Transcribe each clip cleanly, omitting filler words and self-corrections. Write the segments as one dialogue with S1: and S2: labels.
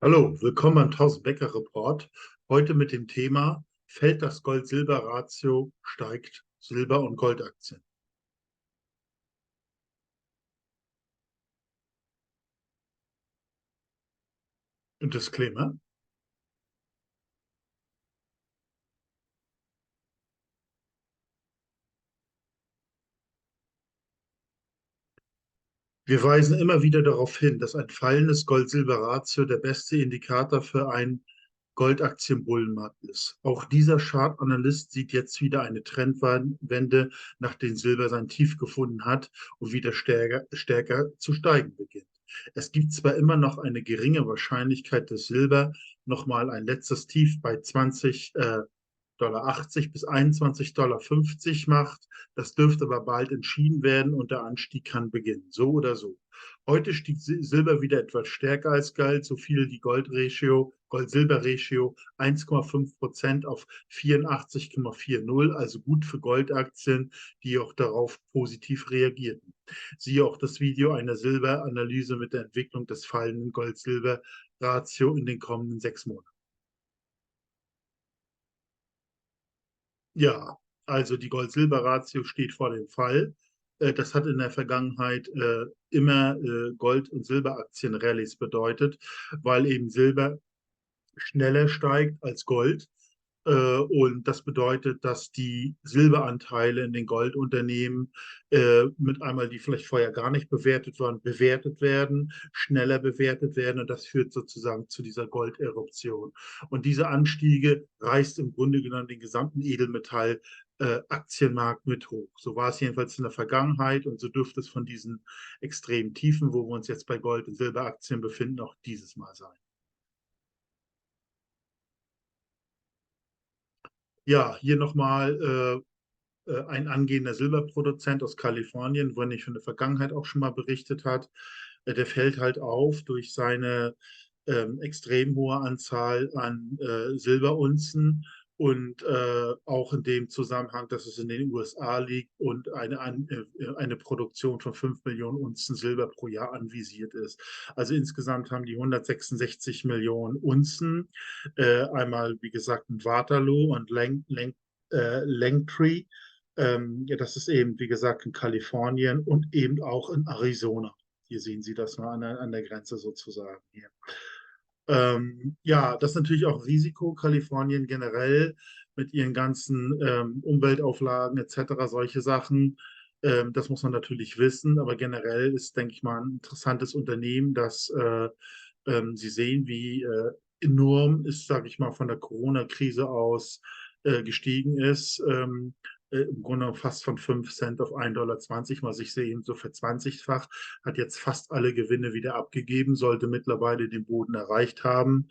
S1: Hallo, willkommen beim 1000 Becker Report. Heute mit dem Thema: Fällt das Gold-Silber-Ratio, steigt Silber- und Goldaktien. Und Disclaimer: Wir weisen immer wieder darauf hin, dass ein fallendes Gold-Silber-Ratio der beste Indikator für einen Goldaktienbullenmarkt ist. Auch dieser Chartanalyst sieht jetzt wieder eine Trendwende, nachdem Silber sein Tief gefunden hat und wieder stärker zu steigen beginnt. Es gibt zwar immer noch eine geringe Wahrscheinlichkeit, dass Silber nochmal ein letztes Tief bei 20,80 bis 21,50 macht. Das dürfte aber bald entschieden werden und der Anstieg kann beginnen, so oder so. Heute stieg Silber wieder etwas stärker als Gold, so fiel die Gold-Silber-Ratio 1,5% auf 84,40, also gut für Goldaktien, die auch darauf positiv reagierten. Siehe auch das Video einer Silberanalyse mit der Entwicklung des fallenden Gold-Silber-Ratio in den kommenden 6 Monaten. Ja, also die Gold-Silber-Ratio steht vor dem Fall. Das hat in der Vergangenheit immer Gold- und Silberaktien-Rallyes bedeutet, weil eben Silber schneller steigt als Gold. Und das bedeutet, dass die Silberanteile in den Goldunternehmen mit einmal, die vielleicht vorher gar nicht bewertet waren, bewertet werden, schneller bewertet werden. Und das führt sozusagen zu dieser Golderuption. Und diese Anstiege reißt im Grunde genommen den gesamten Edelmetall Aktienmarkt mit hoch. So war es jedenfalls in der Vergangenheit und so dürfte es von diesen extremen Tiefen, wo wir uns jetzt bei Gold- und Silberaktien befinden, auch dieses Mal sein. Ja, hier nochmal ein angehender Silberproduzent aus Kalifornien, wo ich in der Vergangenheit auch schon mal berichtet hat. Der fällt halt auf durch seine extrem hohe Anzahl an Silberunzen und auch in dem Zusammenhang, dass es in den USA liegt und eine Produktion von 5 Millionen Unzen Silber pro Jahr anvisiert ist. Also insgesamt haben die 166 Millionen Unzen. Einmal, wie gesagt, in Waterloo und Langtree. Ja, das ist eben, wie gesagt, in Kalifornien und eben auch in Arizona. Hier sehen Sie das mal an der Grenze sozusagen hier. Ja, das ist natürlich auch Risiko. Kalifornien generell mit ihren ganzen Umweltauflagen etc., solche Sachen. Das muss man natürlich wissen, aber generell ist, denke ich mal, ein interessantes Unternehmen, dass Sie sehen, wie enorm es, sage ich mal, von der Corona-Krise aus gestiegen ist. Im Grunde fast von 5 Cent auf 1,20 Dollar, was ich sehe, so verzwanzigfacht, hat jetzt fast alle Gewinne wieder abgegeben, sollte mittlerweile den Boden erreicht haben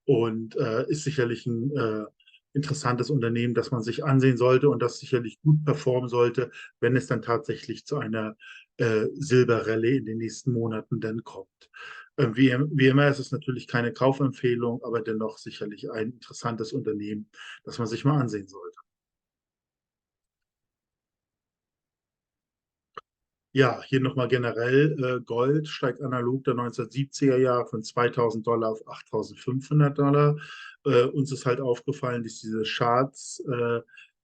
S1: und ist sicherlich ein interessantes Unternehmen, das man sich ansehen sollte und das sicherlich gut performen sollte, wenn es dann tatsächlich zu einer Silberrallye in den nächsten Monaten dann kommt. Wie immer ist es natürlich keine Kaufempfehlung, aber dennoch sicherlich ein interessantes Unternehmen, das man sich mal ansehen sollte. Ja, hier nochmal generell, Gold steigt analog der 1970er Jahre von 2000 Dollar auf 8500 Dollar. Uns ist halt aufgefallen, dass diese Charts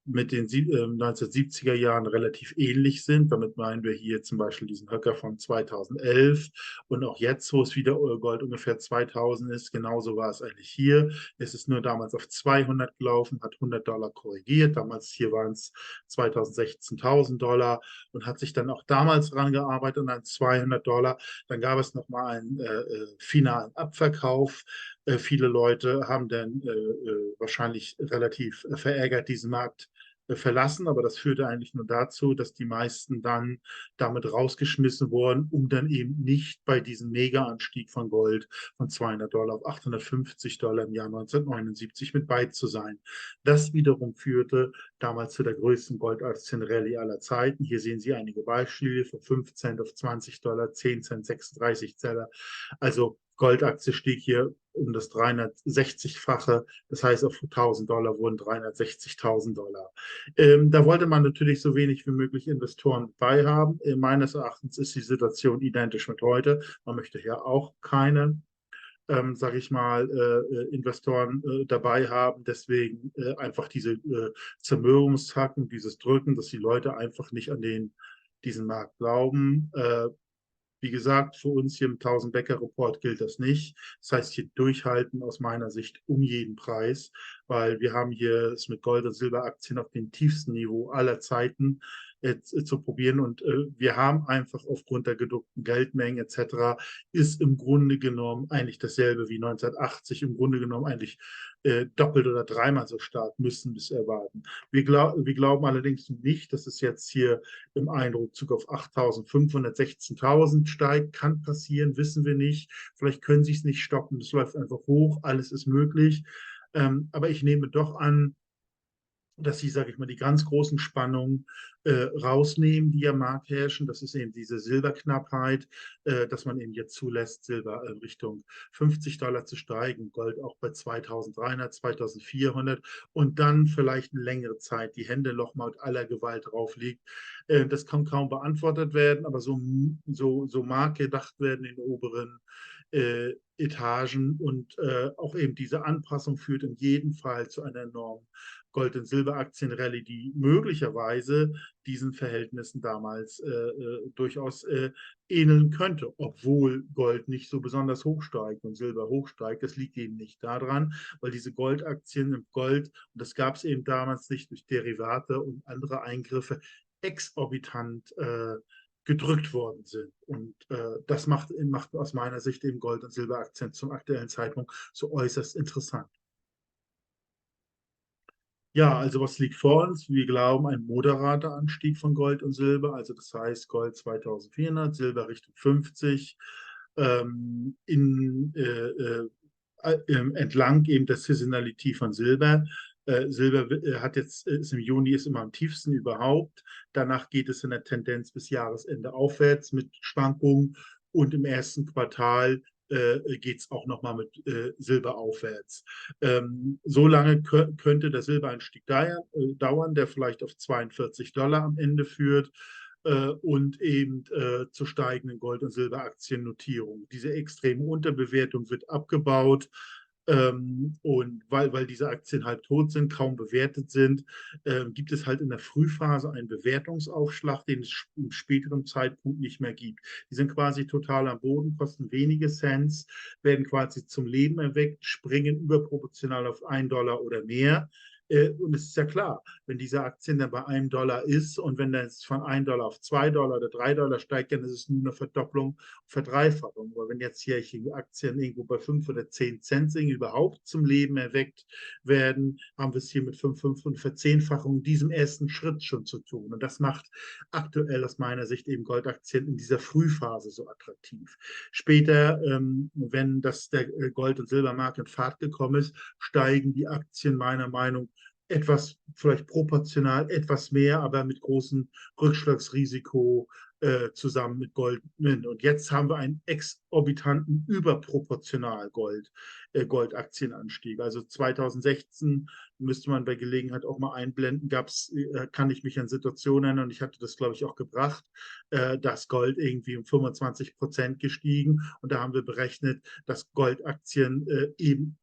S1: mit den 1970er Jahren relativ ähnlich sind. Damit meinen wir hier zum Beispiel diesen Höcker von 2011 und auch jetzt, wo es wieder Gold ungefähr 2000 ist, genauso war es eigentlich hier. Es ist nur damals auf 200 gelaufen, hat 100 Dollar korrigiert. Damals hier waren es 2016 1000 Dollar und hat sich dann auch damals rangearbeitet und an 200 Dollar. Dann gab es nochmal einen finalen Abverkauf. Viele Leute haben dann wahrscheinlich relativ verärgert diesen Markt verlassen, aber das führte eigentlich nur dazu, dass die meisten dann damit rausgeschmissen wurden, um dann eben nicht bei diesem Mega-Anstieg von Gold von 200 Dollar auf 850 Dollar im Jahr 1979 mit bei zu sein. Das wiederum führte damals zu der größten Goldaktienrallye aller Zeiten. Hier sehen Sie einige Beispiele von 5 Cent auf 20 Dollar, 10 Cent, 36 Dollar. Also Goldaktie stieg hier um das 360-fache. Das heißt, auf 1000 Dollar wurden 360.000 Dollar. Da wollte man natürlich so wenig wie möglich Investoren bei haben. Meines Erachtens ist die Situation identisch mit heute. Man möchte hier auch keine sage ich mal, Investoren dabei haben. Deswegen einfach diese Zermürbungstakten, dieses Drücken, dass die Leute einfach nicht an diesen Markt glauben. Wie gesagt, für uns hier im 1000-Bäcker-Report gilt das nicht. Das heißt, hier durchhalten aus meiner Sicht um jeden Preis, weil wir haben hier es mit Gold- und Silberaktien auf dem tiefsten Niveau aller Zeiten zu probieren. Und wir haben einfach aufgrund der geduckten Geldmengen etc. ist im Grunde genommen eigentlich dasselbe wie 1980, im Grunde genommen eigentlich doppelt oder dreimal so stark müssen wir es erwarten. Wir glauben allerdings nicht, dass es jetzt hier im Eindruckzug auf 8.500, 16.000 steigt. Kann passieren, wissen wir nicht. Vielleicht können sie es nicht stoppen. Es läuft einfach hoch. Alles ist möglich. Aber ich nehme doch an, dass sie, sage ich mal, die ganz großen Spannungen rausnehmen, die am Markt herrschen. Das ist eben diese Silberknappheit, dass man eben jetzt zulässt, Silber Richtung $50 zu steigen, Gold auch bei 2.300, 2.400 und dann vielleicht eine längere Zeit die Hände noch mal mit aller Gewalt drauf liegt. Das kann kaum beantwortet werden, aber so mag gedacht werden in oberen Etagen und auch eben diese Anpassung führt in jedem Fall zu einer enormen Gold- und Silberaktienrallye, die möglicherweise diesen Verhältnissen damals durchaus ähneln könnte, obwohl Gold nicht so besonders hoch steigt und Silber hochsteigt. Das liegt eben nicht daran, weil diese Goldaktien im Gold, und das gab es eben damals nicht durch Derivate und andere Eingriffe, exorbitant gedrückt worden sind. Und das macht aus meiner Sicht eben Gold- und Silberaktien zum aktuellen Zeitpunkt so äußerst interessant. Ja, also was liegt vor uns? Wir glauben ein moderater Anstieg von Gold und Silber, also das heißt Gold 2.400, Silber Richtung 50, entlang eben der Saisonality von Silber. Silber hat jetzt, ist im Juni ist immer am tiefsten überhaupt. Danach geht es in der Tendenz bis Jahresende aufwärts mit Schwankungen und im ersten Quartal geht es auch nochmal mit Silber aufwärts. So lange könnte der Silbereinstieg dauern, der vielleicht auf $42 am Ende führt und eben zu steigenden Gold- und Silberaktiennotierungen. Diese extreme Unterbewertung wird abgebaut. Und weil diese Aktien halb tot sind, kaum bewertet sind, gibt es halt in der Frühphase einen Bewertungsaufschlag, den es im späteren Zeitpunkt nicht mehr gibt. Die sind quasi total am Boden, kosten wenige Cents, werden quasi zum Leben erweckt, springen überproportional auf $1 oder mehr. Und es ist ja klar, wenn diese Aktien dann bei $1 ist und wenn das von $1 auf $2 oder $3 steigt, dann ist es nur eine Verdopplung, Verdreifachung. Aber wenn jetzt hier Aktien irgendwo bei 5 oder 10 Cent sind, überhaupt zum Leben erweckt werden, haben wir es hier mit 5 und Verzehnfachung diesem ersten Schritt schon zu tun. Und das macht aktuell aus meiner Sicht eben Goldaktien in dieser Frühphase so attraktiv. Später, wenn der Gold- und Silbermarkt in Fahrt gekommen ist, steigen die Aktien meiner Meinung nach etwas, vielleicht proportional etwas mehr, aber mit großem Rückschlagsrisiko zusammen mit Gold. Und jetzt haben wir einen exorbitanten, überproportional Goldaktienanstieg. Also 2016 müsste man bei Gelegenheit auch mal einblenden, kann ich mich an Situationen erinnern, und ich hatte das, glaube ich, auch gebracht, dass Gold irgendwie um 25% gestiegen. Und da haben wir berechnet, dass Goldaktien eben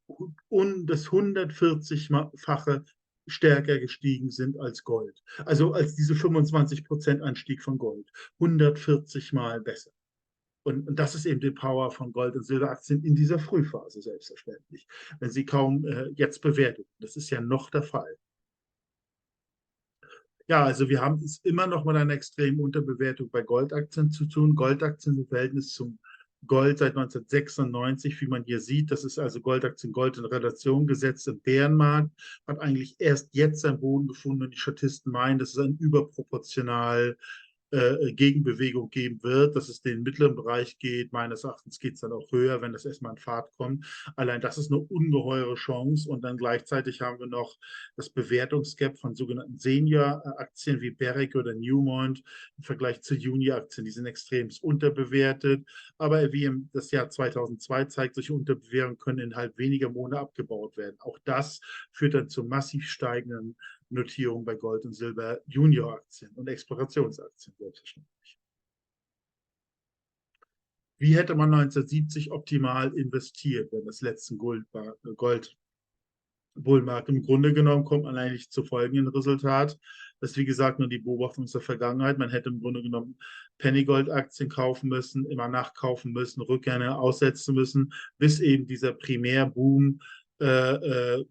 S1: das 140-fache stärker gestiegen sind als Gold. Also als diese 25% Anstieg von Gold. 140 Mal besser. Und das ist eben die Power von Gold- und Silberaktien in dieser Frühphase selbstverständlich, wenn sie kaum jetzt bewertet. Das ist ja noch der Fall. Ja, also wir haben es immer noch mit einer extremen Unterbewertung bei Goldaktien zu tun. Goldaktien im Verhältnis zum Gold seit 1996, wie man hier sieht, das ist also Goldaktien Gold in Relation gesetzt im Bärenmarkt, hat eigentlich erst jetzt seinen Boden gefunden und die Statisten meinen, dass es ein überproportional Gegenbewegung geben wird, dass es den mittleren Bereich geht. Meines Erachtens geht es dann auch höher, wenn das erstmal in Fahrt kommt. Allein das ist eine ungeheure Chance. Und dann gleichzeitig haben wir noch das Bewertungsgap von sogenannten Senior-Aktien wie Barrick oder Newmont im Vergleich zu Junior-Aktien. Die sind extrem unterbewertet. Aber wie das Jahr 2002 zeigt, solche Unterbewertungen können innerhalb weniger Monate abgebaut werden. Auch das führt dann zu massiv steigenden Notierung bei Gold und Silber, Junior-Aktien und Explorationsaktien selbstverständlich. Wie hätte man 1970 optimal investiert, wenn das letzte Gold Bullmarkt. Im Grunde genommen kommt man eigentlich zu folgendem Resultat. Das ist wie gesagt nur die Beobachtung aus der Vergangenheit. Man hätte im Grunde genommen Pennygold-Aktien kaufen müssen, immer nachkaufen müssen, Rückgänge aussetzen müssen, bis eben dieser Primärboom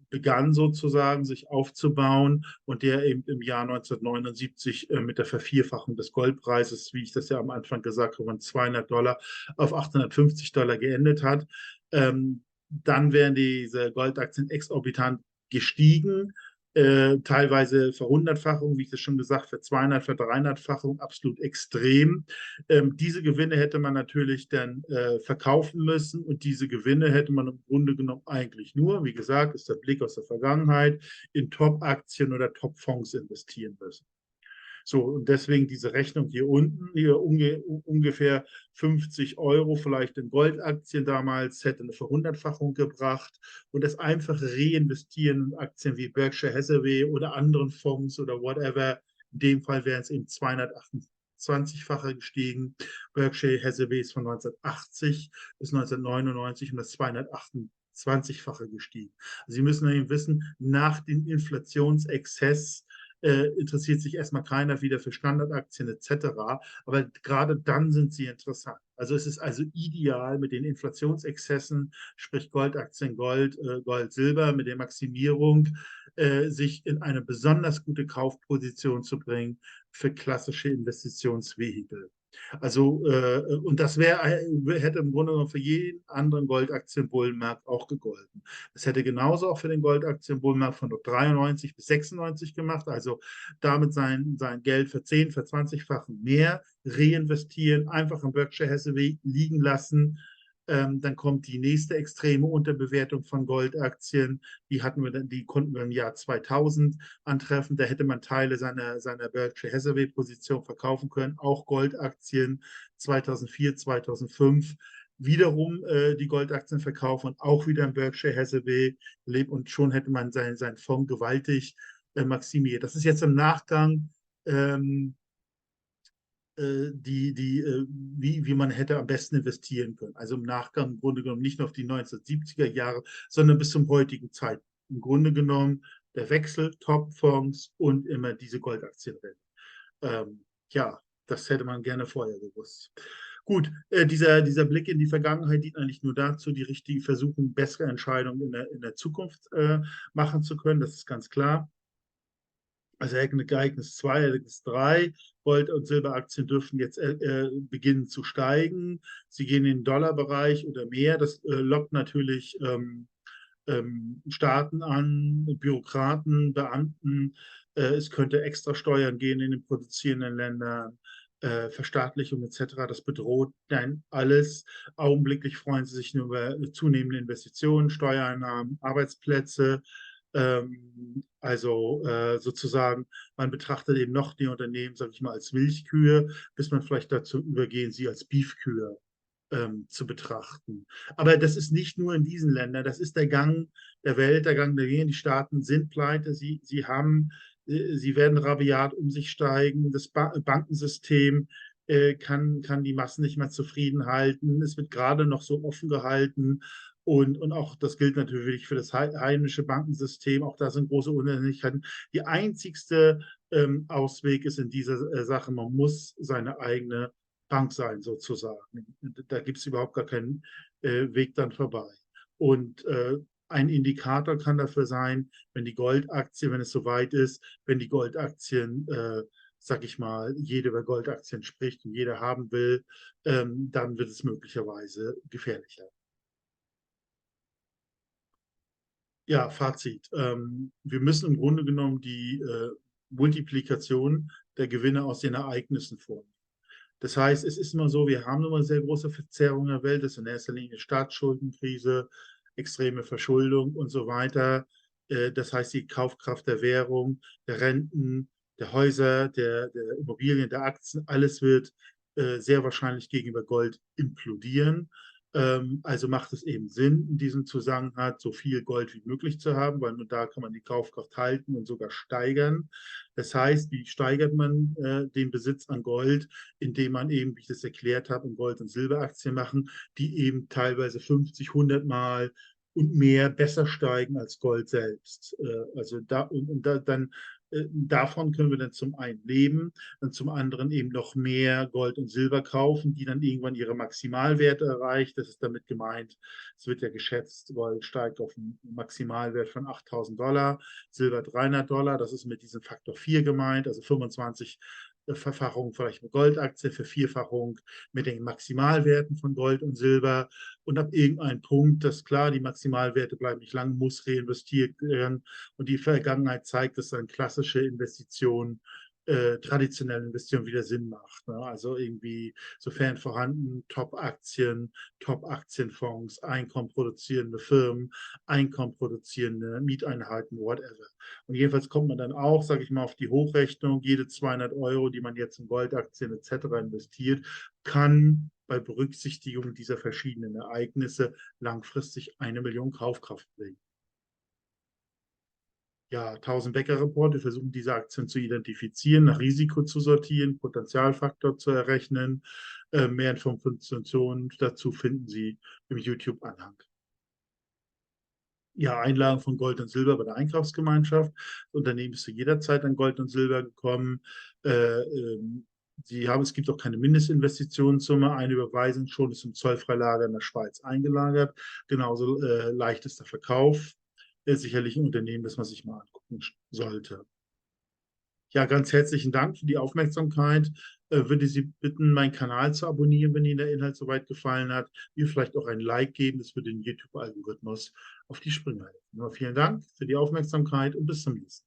S1: begann sozusagen sich aufzubauen und der eben im Jahr 1979 mit der Vervierfachung des Goldpreises, wie ich das ja am Anfang gesagt habe, von $200 auf $850 geendet hat. Dann wären diese Goldaktien exorbitant gestiegen, teilweise Verhundertfachung, wie ich das schon gesagt, für 200, für 300-fachung, absolut extrem. Diese Gewinne hätte man natürlich dann verkaufen müssen und diese Gewinne hätte man im Grunde genommen eigentlich nur, wie gesagt, ist der Blick aus der Vergangenheit, in Top-Aktien oder Top-Fonds investieren müssen. So, und deswegen diese Rechnung hier unten, hier ungefähr 50 € vielleicht in Goldaktien damals, hätte eine Verhundertfachung gebracht und das einfache Reinvestieren in Aktien wie Berkshire Hathaway oder anderen Fonds oder whatever, in dem Fall wären es eben 228-fache gestiegen. Berkshire Hathaway ist von 1980 bis 1999 um das 228-fache gestiegen. Also Sie müssen eben wissen, nach dem Inflationsexzess interessiert sich erstmal keiner wieder für Standardaktien etc. Aber gerade dann sind sie interessant. Also es ist also ideal mit den Inflationsexzessen, sprich Goldaktien, Gold, Silber, mit der Maximierung, sich in eine besonders gute Kaufposition zu bringen für klassische Investitionsvehikel. Also, und das hätte im Grunde genommen für jeden anderen Goldaktienbullenmarkt auch gegolten. Das hätte genauso auch für den Goldaktienbullenmarkt von 93 bis 96 gemacht, also damit sein Geld für 10, für 20-fachen mehr reinvestieren, einfach im Berkshire Hathaway liegen lassen. Dann kommt die nächste extreme Unterbewertung von Goldaktien. Die konnten wir im Jahr 2000 antreffen. Da hätte man Teile seiner Berkshire Hathaway-Position verkaufen können, auch Goldaktien 2004, 2005. Wiederum die Goldaktien verkaufen und auch wieder im Berkshire Hathaway lebt und schon hätte man seinen Fonds gewaltig maximiert. Das ist jetzt im Nachgang wie man hätte am besten investieren können. Also im Nachgang im Grunde genommen nicht nur auf die 1970er Jahre, sondern bis zum heutigen Zeitpunkt. Im Grunde genommen der Wechsel, Top-Fonds und immer diese Goldaktien. Ja, das hätte man gerne vorher gewusst. Gut, dieser Blick in die Vergangenheit dient eigentlich nur dazu, die richtige Versuchen, bessere Entscheidungen in der Zukunft machen zu können. Das ist ganz klar. Also Ereignis 2, Ereignis 3, Gold- und Silberaktien dürfen jetzt beginnen zu steigen. Sie gehen in den Dollarbereich oder mehr. Das lockt natürlich Staaten an, Bürokraten, Beamten. Es könnte extra Steuern gehen in den produzierenden Ländern. Verstaatlichung etc., das bedroht dann alles. Augenblicklich freuen sie sich nur über zunehmende Investitionen, Steuereinnahmen, Arbeitsplätze. Also sozusagen, man betrachtet eben noch die Unternehmen, sage ich mal, als Milchkühe, bis man vielleicht dazu übergehen, sie als Beefkühe zu betrachten. Aber das ist nicht nur in diesen Ländern, das ist der Gang der Welt, der Gang der Dinge. Die Staaten sind pleite, sie werden rabiat um sich steigen, das Bankensystem kann die Massen nicht mehr zufrieden halten, es wird gerade noch so offen gehalten. Und auch das gilt natürlich für das heimische Bankensystem. Auch da sind große Uneinigkeiten. Die einzigste Ausweg ist in dieser Sache, man muss seine eigene Bank sein, sozusagen. Da gibt es überhaupt gar keinen Weg dann vorbei. Und ein Indikator kann dafür sein, wenn die Goldaktien, wenn es soweit ist, wenn die Goldaktien, sag ich mal, jeder über Goldaktien spricht und jeder haben will, dann wird es möglicherweise gefährlicher. Ja, Fazit. Wir müssen im Grunde genommen die Multiplikation der Gewinne aus den Ereignissen vornehmen. Das heißt, es ist immer so, wir haben immer sehr große Verzerrungen in der Welt. Das ist in erster Linie Staatsschuldenkrise, extreme Verschuldung und so weiter. Das heißt, die Kaufkraft der Währung, der Renten, der Häuser, der Immobilien, der Aktien, alles wird sehr wahrscheinlich gegenüber Gold implodieren. Also macht es eben Sinn, in diesem Zusammenhang so viel Gold wie möglich zu haben, weil nur da kann man die Kaufkraft halten und sogar steigern. Das heißt, wie steigert man den Besitz an Gold, indem man eben, wie ich das erklärt habe, in Gold- und Silberaktien machen, die eben teilweise 50, 100 Mal und mehr besser steigen als Gold selbst. Also dann davon können wir dann zum einen leben und zum anderen eben noch mehr Gold und Silber kaufen, die dann irgendwann ihre Maximalwerte erreicht. Das ist damit gemeint, es wird ja geschätzt, Gold steigt auf einen Maximalwert von 8.000 $, Silber 300 $. Das ist mit diesem Faktor 4 gemeint, also 25 Verfachung vielleicht eine Goldaktie, Vervierfachung mit den Maximalwerten von Gold und Silber. Und ab irgendeinem Punkt, das ist klar, die Maximalwerte bleiben nicht lang, muss reinvestiert werden. Und die Vergangenheit zeigt, dass dann klassische Investitionen, traditionelle Investition wieder Sinn macht. Ne? Also irgendwie, sofern vorhanden, Top-Aktien, Top-Aktienfonds, einkommenproduzierende Firmen, einkommenproduzierende Mieteinheiten, whatever. Und jedenfalls kommt man dann auch, sage ich mal, auf die Hochrechnung, jede 200 Euro, die man jetzt in Goldaktien etc. investiert, kann bei Berücksichtigung dieser verschiedenen Ereignisse langfristig 1 Million Kaufkraft bringen. Ja, 1000-Becker-Report. Wir versuchen diese Aktien zu identifizieren, nach Risiko zu sortieren, Potenzialfaktor zu errechnen. Mehr Informationen dazu finden Sie im YouTube-Anhang. Ja, Einlagen von Gold und Silber bei der Einkaufsgemeinschaft. Das Unternehmen ist zu jeder Zeit an Gold und Silber gekommen. Es gibt auch keine Mindestinvestitionssumme. Eine Überweisung schon ist im Zollfreilager in der Schweiz eingelagert. Genauso leicht ist der Verkauf. Sicherlich ein Unternehmen, das man sich mal angucken sollte. Ja, ganz herzlichen Dank für die Aufmerksamkeit. Würde Sie bitten, meinen Kanal zu abonnieren, wenn Ihnen der Inhalt soweit gefallen hat. Mir vielleicht auch ein Like geben, das würde den YouTube-Algorithmus auf die Sprünge helfen. Vielen Dank für die Aufmerksamkeit und bis zum nächsten Mal.